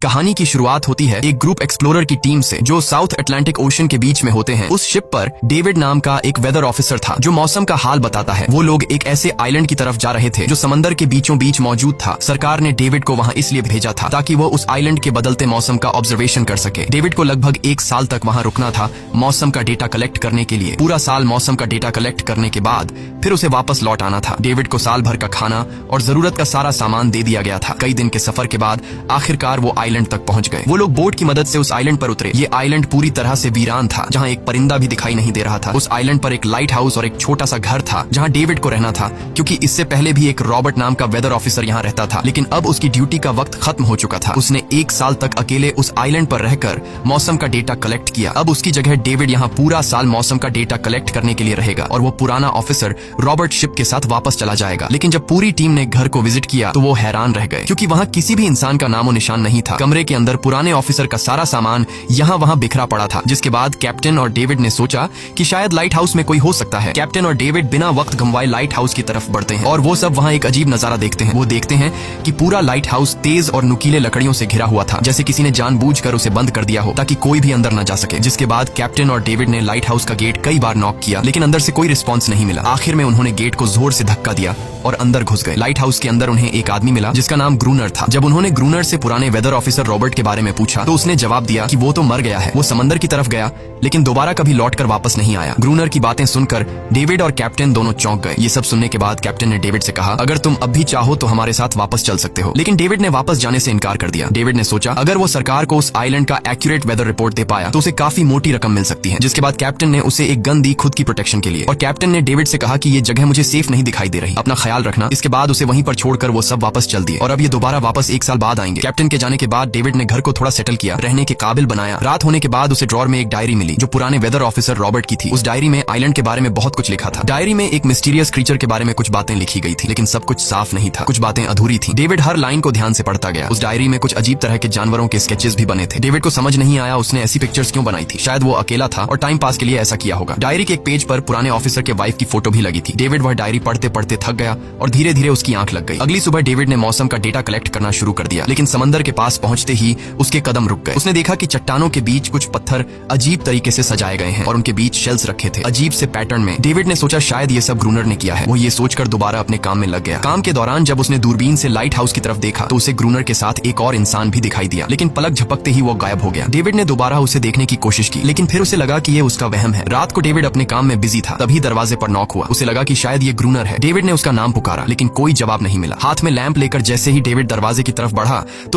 कहानी की शुरुआत होती है एक ग्रुप एक्सप्लोरर की टीम से जो साउथ अटलांटिक ओशन के बीच में होते हैं। उस शिप पर डेविड नाम का एक वेदर ऑफिसर था जो मौसम का हाल बताता है। वो लोग एक ऐसे आइलैंड की तरफ जा रहे थे जो समंदर के बीचों बीच मौजूद था। सरकार ने डेविड को वहाँ इसलिए भेजा था ताकि वो उस आइलैंड के बदलते मौसम का ऑब्जर्वेशन कर सके। डेविड को लगभग 1 साल तक वहाँ रुकना था मौसम का डेटा कलेक्ट करने के लिए। पूरा साल मौसम का डेटा कलेक्ट करने के बाद फिर उसे वापस लौट आना था। डेविड को साल भर का खाना और जरूरत का सारा सामान दे दिया गया था। कई दिन के सफर के बाद आखिरकार वो आइलैंड तक पहुंच गए। वो लोग बोट की मदद से उस आइलैंड पर उतरे। ये आइलैंड पूरी तरह से वीरान था, जहाँ एक परिंदा भी दिखाई नहीं दे रहा था। उस आइलैंड पर एक लाइट हाउस और एक छोटा सा घर था जहाँ डेविड को रहना था, क्योंकि इससे पहले भी एक रॉबर्ट नाम का वेदर ऑफिसर यहाँ रहता था, लेकिन अब उसकी ड्यूटी का वक्त खत्म हो चुका था। उसने 1 साल तक अकेले उस आइलैंड पर रहकर मौसम का डेटा कलेक्ट किया। अब उसकी जगह डेविड यहाँ पूरा साल मौसम का डेटा कलेक्ट करने के लिए रहेगा और वो पुराना ऑफिसर रॉबर्ट शिप के साथ वापस चला जाएगा। लेकिन जब पूरी टीम ने घर को विजिट किया तो वो हैरान रह गए, क्योंकि वहाँ किसी भी इंसान का नामो निशान नहीं था। कमरे के अंदर पुराने ऑफिसर का सारा सामान यहाँ वहाँ बिखरा पड़ा था। जिसके बाद कैप्टन और डेविड ने सोचा कि शायद लाइट हाउस में कोई हो सकता है। कैप्टन और डेविड बिना वक्त गंवाए लाइट हाउस की तरफ बढ़ते हैं और वो सब वहाँ एक अजीब नजारा देखते हैं। वो देखते हैं कि पूरा लाइट हाउस तेज और नुकीले लकड़ियों से घिरा हुआ था, जैसे किसी ने जानबूझकर उसे बंद कर दिया हो ताकि कोई भी अंदर न जा सके। जिसके बाद कैप्टन और डेविड ने लाइट हाउस का गेट कई बार नॉक किया, लेकिन अंदर से कोई रिस्पॉन्स नहीं मिला। आखिर में उन्होंने गेट को जोर से धक्का दिया और अंदर घुस गए। लाइट हाउस के अंदर उन्हें एक आदमी मिला जिसका नाम ग्रूनर था। जब उन्होंने ग्रूनर से पुराने वेदर ऑफिसर रॉबर्ट के बारे में पूछा तो उसने जवाब दिया कि वो तो मर गया है। वो समंदर की तरफ गया लेकिन दोबारा कभी लौटकर वापस नहीं आया। ग्रूनर की बातें सुनकर डेविड और कैप्टन दोनों चौंक गए। ये सब सुनने के बाद कैप्टन ने डेविड से कहा, अगर तुम अब भी चाहो तो हमारे साथ वापस चल सकते हो। लेकिन डेविड ने वापस जाने से इनकार कर दिया। डेविड ने सोचा अगर वो सरकार को उस आइलैंड का एक्यूरेट वेदर रिपोर्ट दे पाया तो उसे काफी मोटी रकम मिल सकती है। जिसके बाद कैप्टन ने उसे एक गन दी खुद की प्रोटेक्शन के लिए और कैप्टन ने डेविड से कहा कि ये जगह मुझे सेफ नहीं दिखाई दे रही, अपना ख्याल रखना। इसके बाद उसे वहीं पर छोड़कर वो सब वापस चल दिए और अब ये दोबारा वापस 1 साल बाद आएंगे। कैप्टन के जाने के बाद डेविड ने घर को थोड़ा सेटल किया, रहने के काबिल बनाया। रात होने के बाद उसे ड्रॉर में एक डायरी मिली जो पुराने वेदर ऑफिसर रॉबर्ट की थी। उस डायरी में आइलैंड के बारे में बहुत कुछ लिखा था। डायरी में एक मिस्टीरियस क्रीचर के बारे में कुछ बातें लिखी गई थी, लेकिन सब कुछ साफ नहीं था, कुछ बातें अधूरी थी। डेविड हर लाइन को ध्यान से पढ़ता गया। उस डायरी में कुछ अजीब तरह के जानवरों के स्केचेस भी बने थे। डेविड को समझ नहीं आया उसने ऐसी पिक्चर्स क्यों बनाई थी। शायद वो अकेला था और टाइम पास के लिए ऐसा किया होगा। डायरी के एक पेज पर पुराने ऑफिसर के वाइफ की फोटो भी लगी थी। डेविड वह डायरी पढ़ते पढ़ते थक गया और धीरे धीरे उसकी आंख लग गई। अगली सुबह डेविड ने मौसम का डेटा कलेक्ट करना शुरू कर दिया, लेकिन समंदर के पास पहुंचते ही उसके कदम रुक गए। उसने देखा कि चट्टानों के बीच कुछ पत्थर अजीब तरीके से सजाए गए हैं और उनके बीच शेल्स रखे थे अजीब से पैटर्न में। डेविड ने सोचा शायद ये सब ग्रूनर ने किया है। वो ये सोचकर दोबारा अपने काम में लग गया। काम के दौरान जब उसने दूरबीन से लाइट हाउस की तरफ देखा तो उसे ग्रूनर के साथ एक और इंसान भी दिखाई दिया, लेकिन पलक झपकते ही वो गायब हो गया। डेविड ने दोबारा उसे देखने की कोशिश की, लेकिन फिर उसे लगा कि ये उसका वहम है। रात को डेविड अपने काम में बिजी था, तभी दरवाजे पर नॉक हुआ। उसे लगा कि शायद ये ग्रूनर है। डेविड ने उसका नाम पुकारा, लेकिन कोई जवाब नहीं मिला। हाथ में लैंप लेकर जैसे ही डेविड दरवाजे की तरफ बढ़ा तो